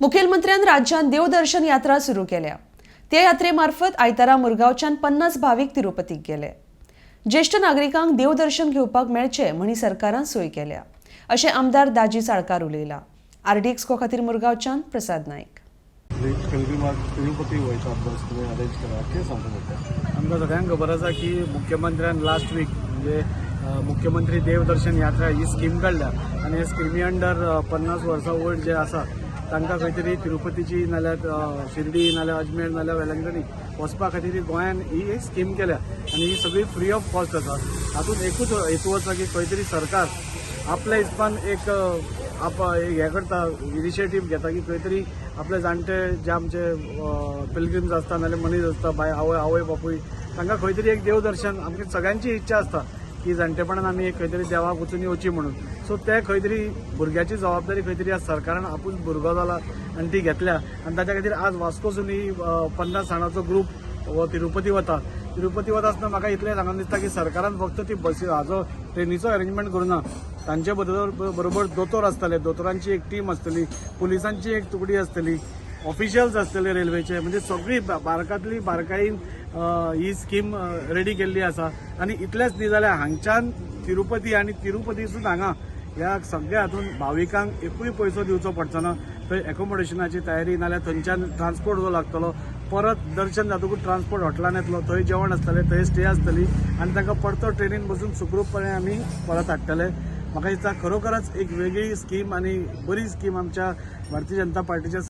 मुखेलमंत्र्यान राज्यात देवदर्शन यात्रा सुरू केल्या। त्या यात्रेमार्फत आयतारा मुरगांवच्यान 50 भाविक तिरुपतीक गेले। ज्येष्ठ नागरिकांक देवदर्शन घेवपाक मेळचे म्हणी सरकारान सोय केल्या, अशें आमदार दाजी साळकार उलयला। आरडी एक्सको खातीर मुरगांवच्यान प्रसाद नाईक। तिरुपती वयता बस तुम्ही अरेंज करा कितें सांगता आमकां सगळ्यांक खबर आसा की मुख्यमंत्र्यान लास्ट वीक म्हणजे मुख्यमंत्री देवदर्शन यात्रा ही स्कीम काडल्या आनी हे स्किमी अंडर 50 वर्सां वयर जे आसा तांकां खंय तरी तिरुपतीची नाल्यार शिर्डी नाल्यार अजमेर नाल्यार वेलंकणी वचपा खातीर गोंयान ही स्कीम केल्या आनी ही सगळी फ्री ऑफ कॉस्ट आसा। हातूंत एकूच हेतू आसा की खंय तरी सरकार आपल्या हिसपान एक हे करता, इनिशिएटीव घेता की खंय तरी आपले जाणटे जे आमचे पिलग्रिम्स आसता नाल्यार मनीस आसता बाय आवय बापूय तांकां खंय तरी एक देवदर्शन आमची सगळ्यांची इच्छा आसता की जाणटेपणान आमी एक खंय तरी देवाक वचून येवची म्हणून। सो ते खंय तरी भुरग्याची जबाबदारी खंय तरी आज सरकारान आपूण भुरगो जाला आनी ती घेतल्या आनी ताच्या खातीर आज वास्कोसून ही 50 जाणांचो ग्रूप हो तिरुपती वता आसतना म्हाका इतलें सांगून दिसता की सरकारान फक्त ती बसी हाजो ट्रेनीचो अरेंजमेंट करुना, तांचे बरोबर दोतोर आसतले, दोतोरांची एक टीम आसतली, पुलिसांची एक तुकडी आसतली, ऑफिशियल्स आसतले रेल्वेचे, म्हणजे सगळी बारकातली बारकायेन ही स्कीम रेडी केल्ली आसा। आनी इतलेंच न्ही जाल्यार हांगच्यान तिरुपती आनी तिरुपतीसून हांगा ह्या सगळ्या हातून भाविकांक एकूय पयसो दिवचो पडचो ना। थंय एकोमोडेशनाची तयारी नाल्यार थंयच्यान ट्रान्सपोर्ट जो लागतलो, परत दर्शन जातकूच ट्रान्सपोर्ट हॉटेलान येतलो, थंय जेवण आसतलें, थंय स्टे आसतली आनी तांकां परतो ट्रेनीन बसून सुखरूपपणे आमी परत हाडटले। म्हाका दिसता खरोखरच एक वेगळी स्कीम आनी बरी स्कीम आमच्या भारतीय जनता पार्टीच्या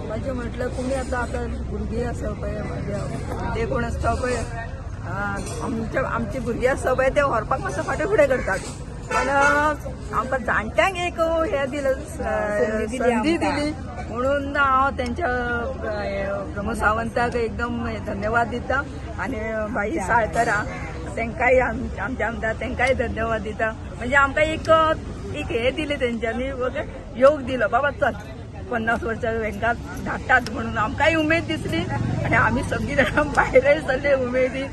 म्हणजे म्हटलं कोणी आता भुरगीं आसा पळय ते कोण आसता पळय आमची भुरगीं आसता पळय ते व्हरपाक मातसो फाटीं फुडें करतात, पण आमकां जाणट्यांक एक हे दिलं संदी दिली म्हणून हांव त्यांच्या प्रमोद सावंताक एकदम धन्यवाद दिता आनी भाई साळकारा तांकांय आमच्या आमदार तांकांय धन्यवाद दिता। म्हणजे आमकां एक हे दिले तेंच्यांनी योग दिलो, बाबा चल 50 वर्सां हांकां धाडटात म्हणून आमकांय उमेद दिसली आनी आमी सगळीं जाणां भायरय सरले उमेदीन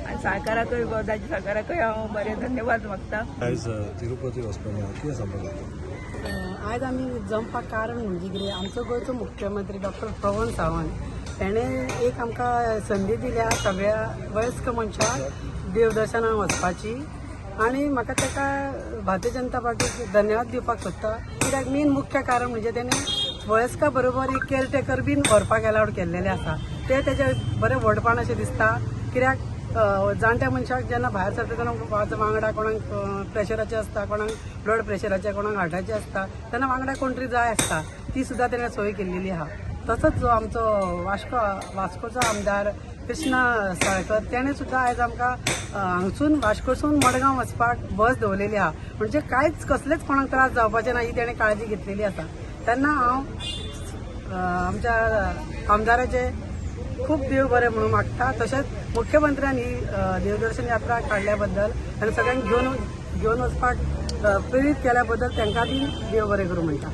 आनी सरकाराकय दाजी सरकाराकय हांव बरें धन्यवाद मागता। आयज तिरुपती वचपाक कितें सांगता आज आमी जमपाक कारण म्हणजे कितें, आमचो गोंयचो मुख्यमंत्री डॉक्टर प्रमोद सावंत ताणें एक आमकां संदी दिल्या सगळ्या वयस्क मनशाक देवदर्शनाक वचपाची आनी म्हाका ताका भारतीय जनता पार्टीक धन्यवाद दिवपाक सोदता। कित्याक मेन मुख्य कारण म्हणजे ताणें वयस्का बरोबर एक केअरटेकर बीन व्हरपाक अलावड केल्लेले आसा, ते तेजे बरें व्हडपण अशें दिसता। कित्याक जाणट्या मनशाक जेन्ना भायर सरता तेन्ना वांगडा कोणाक प्रेशराचें आसता, कोणाक ब्लड प्रेशराचें, कोणाक हार्टाचें आसता, तेन्ना वांगडा कोण तरी जाय आसता, ती सुद्दां ताणें सोय केल्लेली आहा। तसोच जो आमचो वास्कोचो आमदार कृष्णा साळकर तेणें सुद्दां आयज आमकां हांगसून वास्कोसून मडगांव वचपाक बस दवरलेली आहा, म्हणजे कांयच कसलेच कोणाक त्रास जावपाचे ना ही तेणें काळजी घेतलेली आसा। तेन्ना हांव आमच्या आमदाराचे खूब देव बरें म्हणून मागता। तशेंच मुख्यमंत्र्यान ही देवदर्शन यात्रा काडल्या बद्दल आनी सगळ्यांक घेवन वचपाक प्रेरीत केल्या बद्दल तांकां बी देव बरें करूं म्हणटा।